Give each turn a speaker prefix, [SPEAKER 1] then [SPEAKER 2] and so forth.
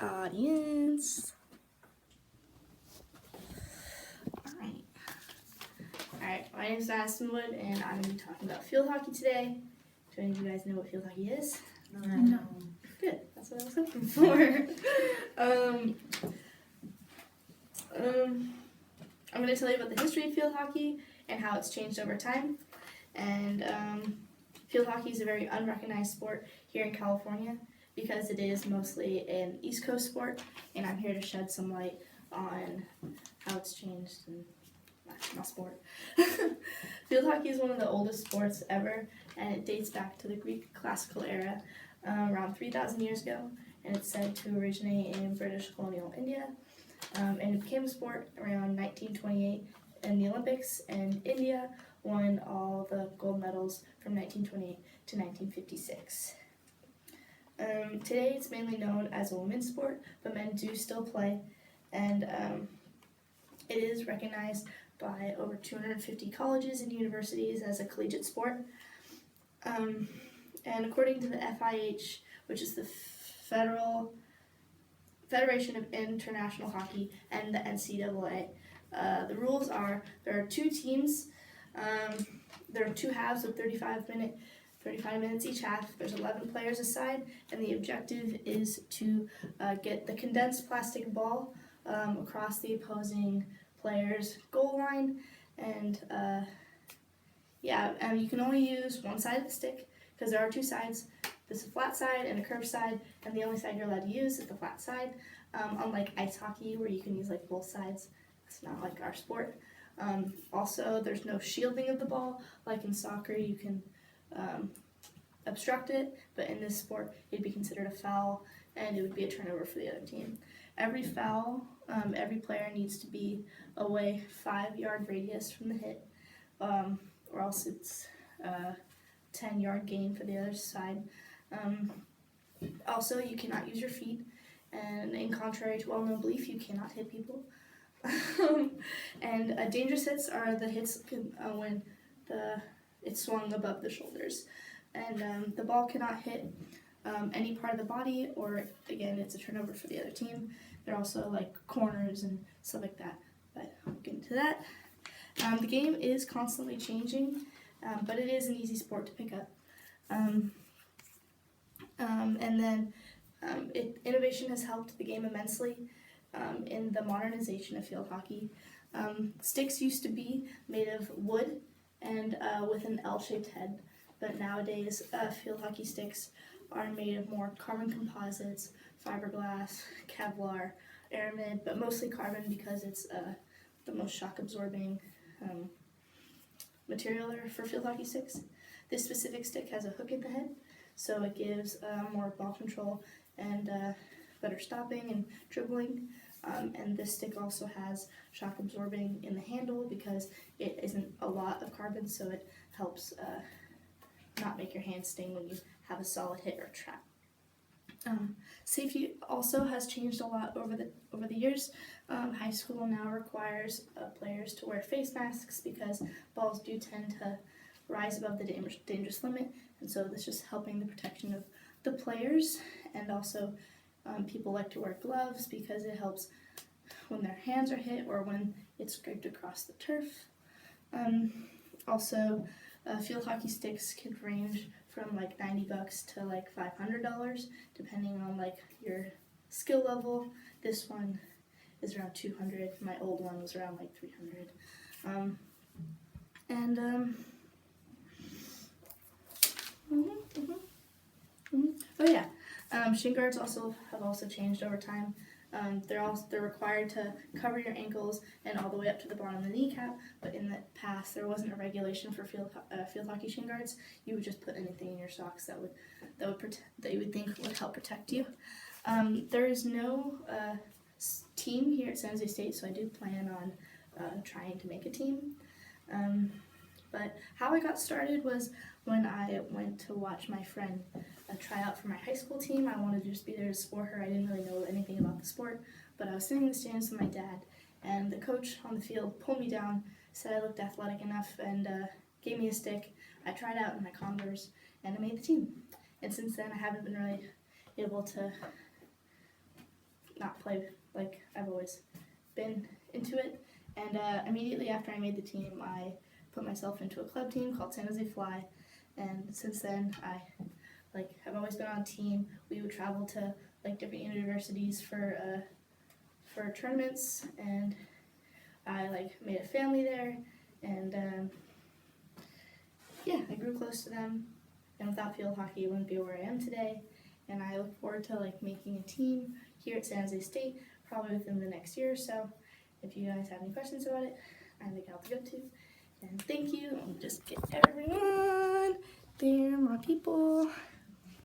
[SPEAKER 1] Audience. Alright, my name is Madison Wood, and I'm going to be talking about field hockey today. Do any of you guys know what field hockey is?
[SPEAKER 2] No.
[SPEAKER 1] Good, that's what I was hoping for. I'm going to tell you about the history of field hockey and how it's changed over time. And field hockey is a very unrecognized sport here in California because it is mostly an East Coast sport, and I'm here to shed some light on how it's changed in my sport. Field hockey is one of the oldest sports ever, and it dates back to the Greek classical era, around 3,000 years ago, and it's said to originate in British colonial India, and it became a sport around 1928 in the Olympics, and India won all the gold medals from 1928 to 1956. Today it's mainly known as a women's sport, but men do still play, and it is recognized by over 250 colleges and universities as a collegiate sport. And according to the FIH, which is the Federation of International Hockey, and the NCAA, the rules are there are two teams, there are two halves of 35 minutes each half. There's 11 players a side, and the objective is to get the condensed plastic ball across the opposing player's goal line, and you can only use one side of the stick because there are two sides. There's a flat side and a curved side, and the only side you're allowed to use is the flat side. Unlike ice hockey, where you can use like both sides, it's not like our sport. Also, there's no shielding of the ball. Like in soccer, you can obstruct it, but in this sport, it'd be considered a foul, and it would be a turnover for the other team. Every foul, every player needs to be away 5-yard radius from the hit, or else it's a 10-yard gain for the other side. Also, you cannot use your feet, and in contrary to well-known belief, you cannot hit people. And dangerous hits are the hits when it's swung above the shoulders, and the ball cannot hit any part of the body, or again, it's a turnover for the other team. There are also like corners and stuff like that, but we'll get into that. The game is constantly changing, but it is an easy sport to pick up. Innovation has helped the game immensely in the modernization of field hockey. Sticks used to be made of wood and with an L-shaped head, but nowadays field hockey sticks are made of more carbon composites, fiberglass, Kevlar, aramid, but mostly carbon because it's the most shock-absorbing material for field hockey sticks. This specific stick has a hook in the head, so it gives more ball control and better stopping and dribbling. And this stick also has shock absorbing in the handle because it isn't a lot of carbon, so it helps not make your hand sting when you have a solid hit or trap. Safety also has changed a lot over the years. High school now requires players to wear face masks because balls do tend to rise above the dangerous limit, and so that's just helping the protection of the players. And also people like to wear gloves because it helps when their hands are hit or when it's scraped across the turf. Also, field hockey sticks could range from like $90 to like $500 depending on like your skill level. This one is around $200. My old one was around like $300. Shin guards have also changed over time. They're required to cover your ankles and all the way up to the bottom of the kneecap, but in the past there wasn't a regulation for field hockey shin guards. You would just put anything in your socks that you would think would help protect you. There is no team here at San Jose State, so I do plan on trying to make a team. But how I got started was when I went to watch my friend try out for my high school team. I wanted to just be there to support her. I didn't really know anything about the sport, but I was sitting in the stands with my dad, and the coach on the field pulled me down, said I looked athletic enough, and gave me a stick. I tried out in my Converse, and I made the team. And since then, I haven't been really able to not play like I've always been into it. And immediately after I made the team, I put myself into a club team called San Jose Fly, and since then I have always been on a team. We would travel to different universities for tournaments, and I made a family there, and yeah, I grew close to them. And without field hockey, I wouldn't be where I am today. And I look forward to making a team here at San Jose State, probably within the next year or so. If you guys have any questions about it, I'm the gal to go to. And thank you. And just get everyone there, my people.